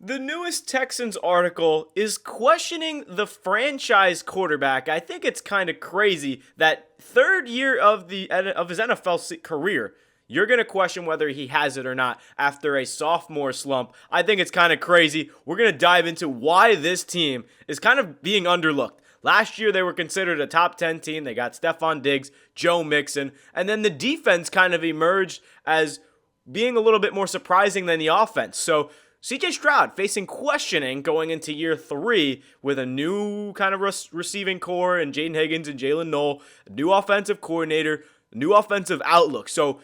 The newest Texans article is questioning the franchise quarterback. I think it's kind of crazy that third year of his NFL career, you're going to question whether he has it or not after a sophomore slump. I think it's kind of crazy. We're going to dive into why this team is kind of being underlooked. Last year, they were considered a top 10 team. They got Stephon Diggs, Joe Mixon, and then the defense kind of emerged as being a little bit more surprising than the offense. So CJ Stroud facing questioning going into year 3 with a new kind of receiving core and Jaden Higgins and Jalen Noel, a new offensive coordinator, new offensive outlook. So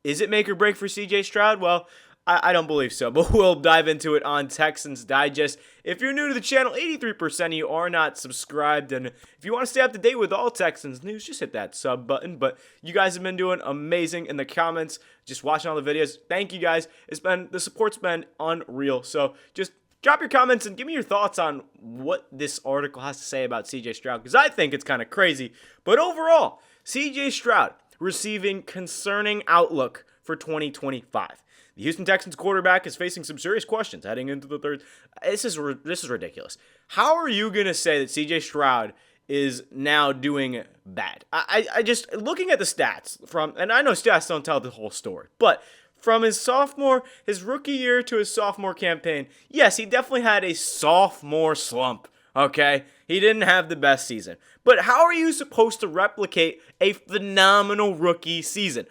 is it make or break for CJ Stroud? Well, I don't believe so, but we'll dive into it on Texans Digest. If you're new to the channel, 83% of you are not subscribed, and if you want to stay up to date with all Texans news, just hit that sub button. But you guys have been doing amazing in the comments, just watching all the videos. Thank you guys. The support's been unreal. So just drop your comments and give me your thoughts on what this article has to say about CJ Stroud, because I think it's kind of crazy. But overall, CJ Stroud receiving concerning outlook for 2025. The Houston Texans quarterback is facing some serious questions heading into the third. This is ridiculous. How are you going to say that CJ Stroud is now doing bad? I just, looking at the stats and I know stats don't tell the whole story, but from his rookie year to his sophomore campaign, yes, he definitely had a sophomore slump, okay? He didn't have the best season. But how are you supposed to replicate a phenomenal rookie season?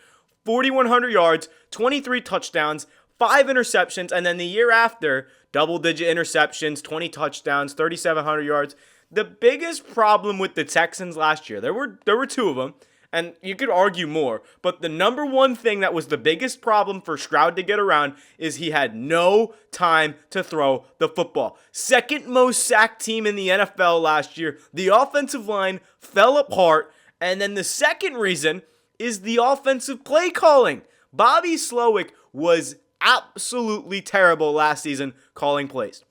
4,100 yards, 23 touchdowns, 5 interceptions, and then the year after, double-digit interceptions, 20 touchdowns, 3,700 yards. The biggest problem with the Texans last year, there were 2 of them, and you could argue more, but the number one thing that was the biggest problem for Stroud to get around is he had no time to throw the football. Second most sacked team in the NFL last year. The offensive line fell apart, and then the second reason is the offensive play calling. Bobby Slowick was absolutely terrible last season calling plays.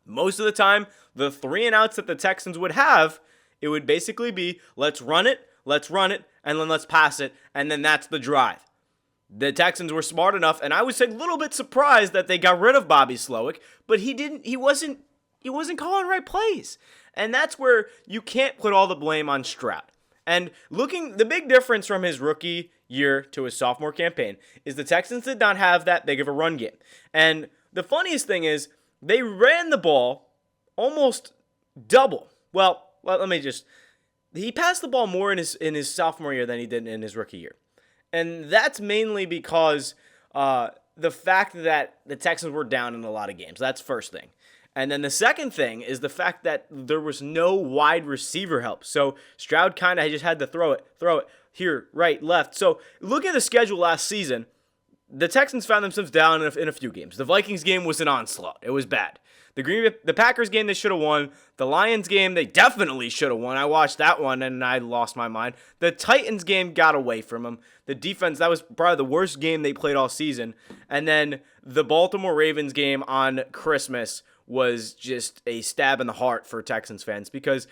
Most of the time, the 3 and outs that the Texans would have, it would basically be, let's run it, and then let's pass it, and then that's the drive. The Texans were smart enough, and I was a little bit surprised that they got rid of Bobby Slowick, but he wasn't calling right plays. And that's where you can't put all the blame on Stroud. And the big difference from his rookie year to his sophomore campaign is the Texans did not have that big of a run game. And the funniest thing is they ran the ball almost double. Well, he passed the ball more in his sophomore year than he did in his rookie year. And that's mainly because the fact that the Texans were down in a lot of games. That's first thing. And then the second thing is the fact that there was no wide receiver help. So Stroud kind of just had to throw it here, right, left. So look at the schedule last season. The Texans found themselves down in a few games. The Vikings game was an onslaught. It was bad. The Packers game, they should have won. The Lions game, they definitely should have won. I watched that one, and I lost my mind. The Titans game got away from them. The defense, that was probably the worst game they played all season. And then the Baltimore Ravens game on Christmas was just a stab in the heart for Texans fans because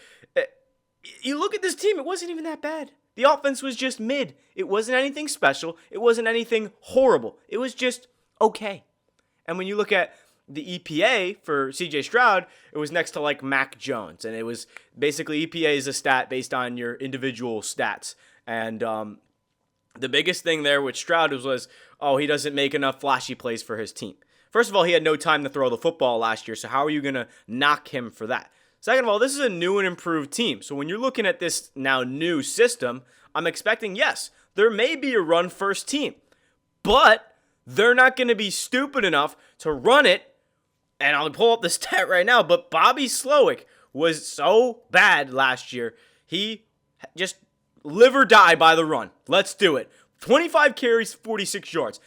you look at this team, it wasn't even that bad. The offense was just mid. It wasn't anything special. It wasn't anything horrible. It was just okay. And when you look at the EPA for CJ Stroud, it was next to like Mac Jones. And it was basically EPA is a stat based on your individual stats. And the biggest thing there with Stroud was he doesn't make enough flashy plays for his team. First of all, he had no time to throw the football last year, so how are you going to knock him for that? Second of all, this is a new and improved team. So when you're looking at this now new system, I'm expecting, yes, there may be a run-first team, but they're not going to be stupid enough to run it. And I'll pull up the stat right now, but Bobby Slowick was so bad last year. He just live or die by the run. Let's do it. 25 carries, 46 yards.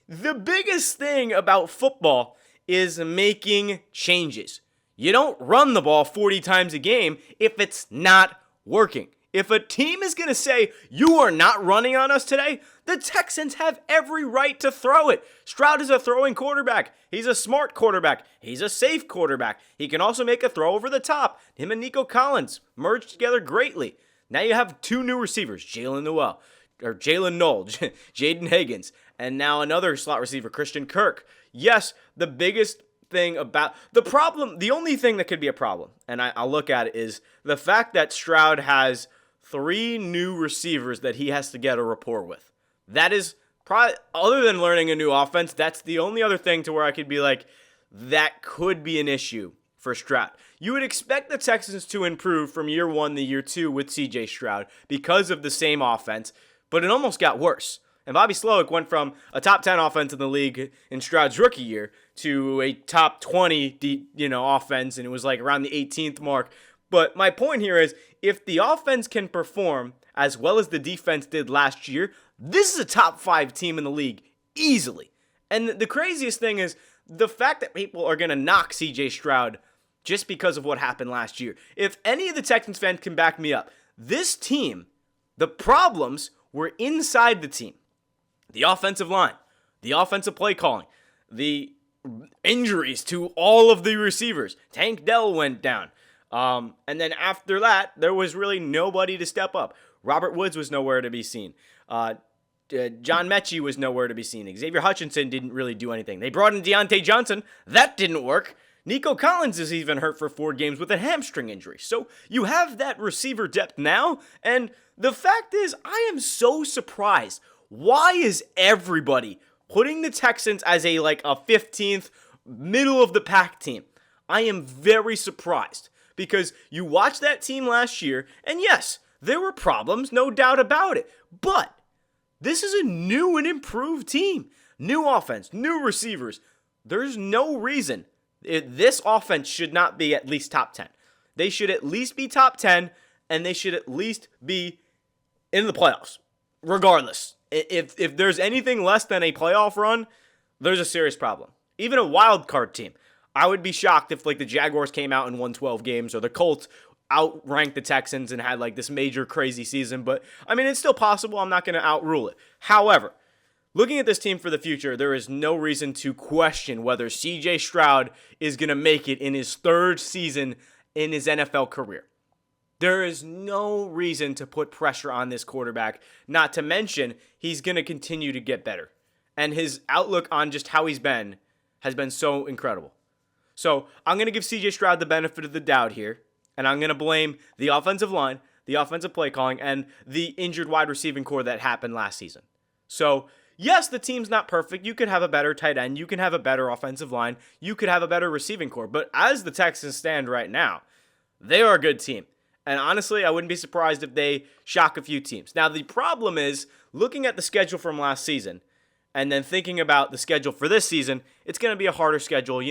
The biggest thing about football is making changes. You don't run the ball 40 times a game if it's not working. If a team is going to say, you are not running on us today, the Texans have every right to throw it. Stroud is a throwing quarterback. He's a smart quarterback. He's a safe quarterback. He can also make a throw over the top. Him and Nico Collins merged together greatly. Now you have 2 new receivers, Jalen Noel, Jaden Higgins, and now another slot receiver, Christian Kirk. Yes, the biggest thing about the problem, the only thing that could be a problem, and I'll look at it, is the fact that Stroud has 3 new receivers that he has to get a rapport with. That is probably, other than learning a new offense, that's the only other thing to where I could be like, that could be an issue for Stroud. You would expect the Texans to improve from year 1 to year 2 with CJ Stroud because of the same offense, but it almost got worse. And Bobby Slowick went from a top 10 offense in the league in Stroud's rookie year to a top 20, offense, and it was like around the 18th mark. But my point here is, if the offense can perform as well as the defense did last year, this is a top 5 team in the league easily. And the craziest thing is the fact that people are going to knock CJ Stroud just because of what happened last year. If any of the Texans fans can back me up, this team, the problems were inside the team. The offensive line, the offensive play calling, the injuries to all of the receivers. Tank Dell went down. And then after that, there was really nobody to step up. Robert Woods was nowhere to be seen. John Mechie was nowhere to be seen. Xavier Hutchinson didn't really do anything. They brought in Deontay Johnson. That didn't work. Nico Collins is even hurt for 4 games with a hamstring injury. So you have that receiver depth now. And the fact is, I am so surprised. Why is everybody putting the Texans as a 15th middle of the pack team? I am very surprised because you watched that team last year, and yes, there were problems, no doubt about it. But this is a new and improved team. New offense, new receivers. There's no reason this offense should not be at least top 10. They should at least be top 10, and they should at least be in the playoffs, regardless. If there's anything less than a playoff run, there's a serious problem. Even a wild card team. I would be shocked if the Jaguars came out and won 12 games, or the Colts outranked the Texans and had this major crazy season. But I mean, it's still possible. I'm not going to outrule it. However, looking at this team for the future, there is no reason to question whether CJ Stroud is going to make it in his 3rd season in his NFL career. There is no reason to put pressure on this quarterback, not to mention he's going to continue to get better. And his outlook on just how he's been has been so incredible. So I'm going to give CJ Stroud the benefit of the doubt here, and I'm going to blame the offensive line, the offensive play calling, and the injured wide receiving core that happened last season. So yes, the team's not perfect. You could have a better tight end. You can have a better offensive line. You could have a better receiving core. But as the Texans stand right now, they are a good team. And honestly, I wouldn't be surprised if they shock a few teams. Now, the problem is, looking at the schedule from last season, and then thinking about the schedule for this season, it's going to be a harder schedule.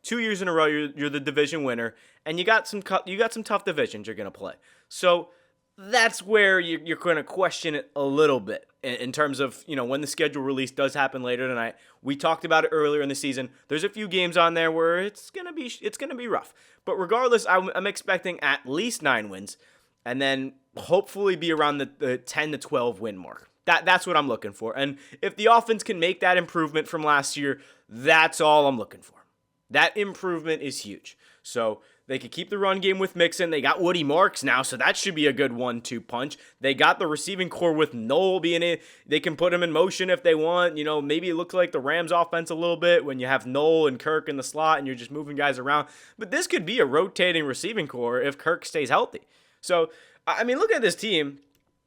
2 years in a row, you're the division winner, and you got some tough divisions you're going to play. So that's where you're going to question it a little bit in terms of, when the schedule release does happen later tonight. We talked about it earlier in the season. There's a few games on there where it's going to be rough. But regardless, I'm expecting at least 9 wins, and then hopefully be around the 10 to 12 win mark. That's what I'm looking for. And if the offense can make that improvement from last year, that's all I'm looking for. That improvement is huge. So they could keep the run game with Mixon. They got Woody Marks now, so that should be a good 1-2 punch. They got the receiving core with Noel being in. They can put him in motion if they want. Maybe it looks like the Rams offense a little bit when you have Noel and Kirk in the slot and you're just moving guys around. But this could be a rotating receiving core if Kirk stays healthy. So, I mean, look at this team.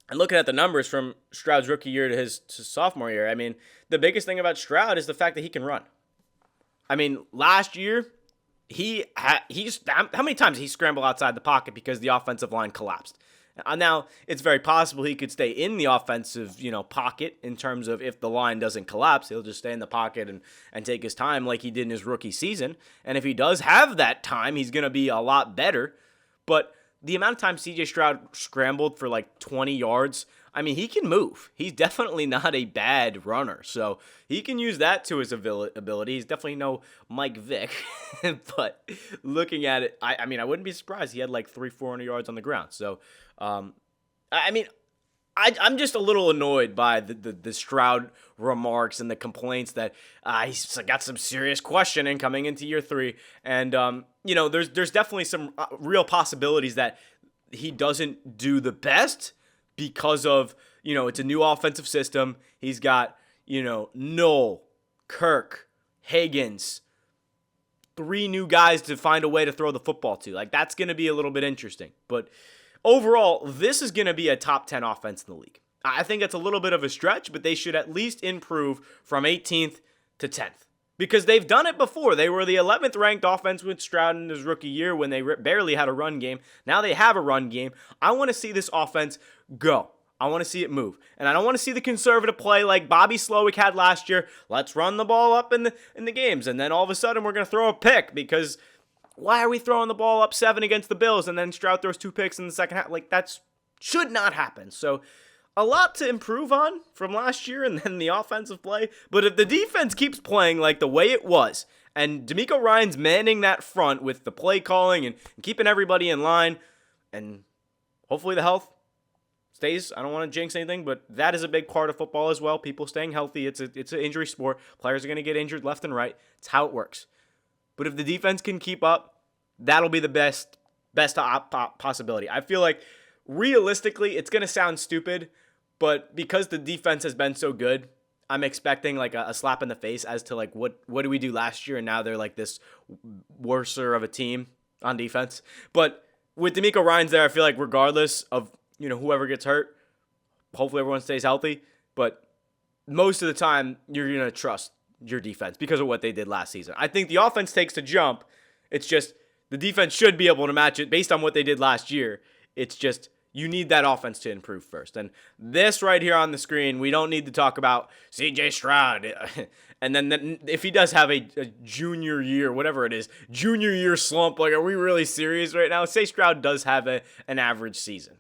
And looking at the numbers from Stroud's rookie year to his sophomore year, I mean, the biggest thing about Stroud is the fact that he can run. I mean, last year, how many times did he scramble outside the pocket because the offensive line collapsed? Now, it's very possible he could stay in the offensive, pocket in terms of if the line doesn't collapse, he'll just stay in the pocket and take his time like he did in his rookie season. And if he does have that time, he's going to be a lot better. But the amount of time CJ Stroud scrambled for 20 yards, I mean, he can move. He's definitely not a bad runner. So he can use that to his ability. He's definitely no Mike Vick. But looking at it, I mean, I wouldn't be surprised. He had 400 yards on the ground. So, I mean, I'm just a little annoyed by the Stroud remarks and the complaints that he's got some serious questioning coming into year 3. And, there's definitely some real possibilities that he doesn't do the best because of, it's a new offensive system. He's got, Noel, Kirk, Higgins, 3 new guys to find a way to throw the football to. Like, that's going to be a little bit interesting. But overall, this is going to be a top 10 offense in the league. I think it's a little bit of a stretch, but they should at least improve from 18th to 10th. Because they've done it before. They were the 11th ranked offense with Stroud in his rookie year when they barely had a run game. Now they have a run game. I want to see this offense go. I want to see it move. And I don't want to see the conservative play like Bobby Slowick had last year. Let's run the ball up in the games. And then all of a sudden we're going to throw a pick because why are we throwing the ball up 7 against the Bills and then Stroud throws 2 picks in the second half? Like, that should not happen. So a lot to improve on from last year and then the offensive play. But if the defense keeps playing like the way it was, and DeMeco Ryans manning that front with the play calling and keeping everybody in line, and hopefully the health stays. I don't want to jinx anything, but that is a big part of football as well. People staying healthy. It's an injury sport. Players are going to get injured left and right. It's how it works. But if the defense can keep up, that'll be the best possibility. I feel like realistically, it's going to sound stupid, but because the defense has been so good, I'm expecting like a slap in the face as to like what did we do last year, and now they're like this worser of a team on defense. But with DeMeco Ryans there, I feel like regardless of whoever gets hurt, hopefully everyone stays healthy. But most of the time, you're gonna trust your defense because of what they did last season. I think the offense takes a jump. It's just the defense should be able to match it based on what they did last year. It's just you need that offense to improve first. And this right here on the screen, we don't need to talk about CJ Stroud. And then if he does have a junior year, whatever it is, junior year slump, like, are we really serious right now? Say Stroud does have an average season.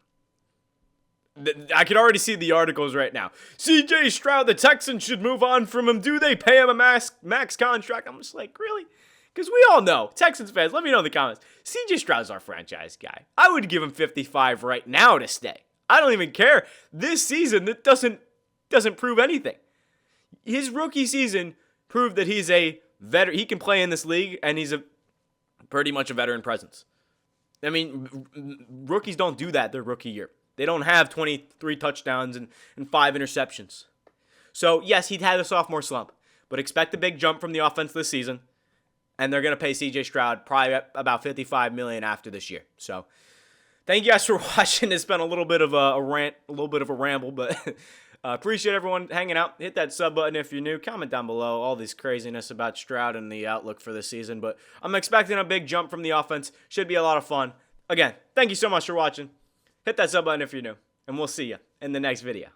I could already see the articles right now. CJ Stroud, the Texans should move on from him. Do they pay him a max contract? I'm just like, really? Because we all know, Texans fans, let me know in the comments, CJ Stroud's our franchise guy. I would give him 55 right now to stay. I don't even care. This season, that doesn't prove anything. His rookie season proved that he's a veteran. He can play in this league, and he's pretty much a veteran presence. I mean, rookies don't do that their rookie year. They don't have 23 touchdowns and 5 interceptions. So, yes, he'd had a sophomore slump, but expect a big jump from the offense this season. And they're going to pay CJ Stroud probably about $55 million after this year. So, thank you guys for watching. It's been a little bit of a rant, a little bit of a ramble, but appreciate everyone hanging out. Hit that sub button if you're new. Comment down below all this craziness about Stroud and the outlook for this season. But I'm expecting a big jump from the offense. Should be a lot of fun. Again, thank you so much for watching. Hit that sub button if you're new. And we'll see you in the next video.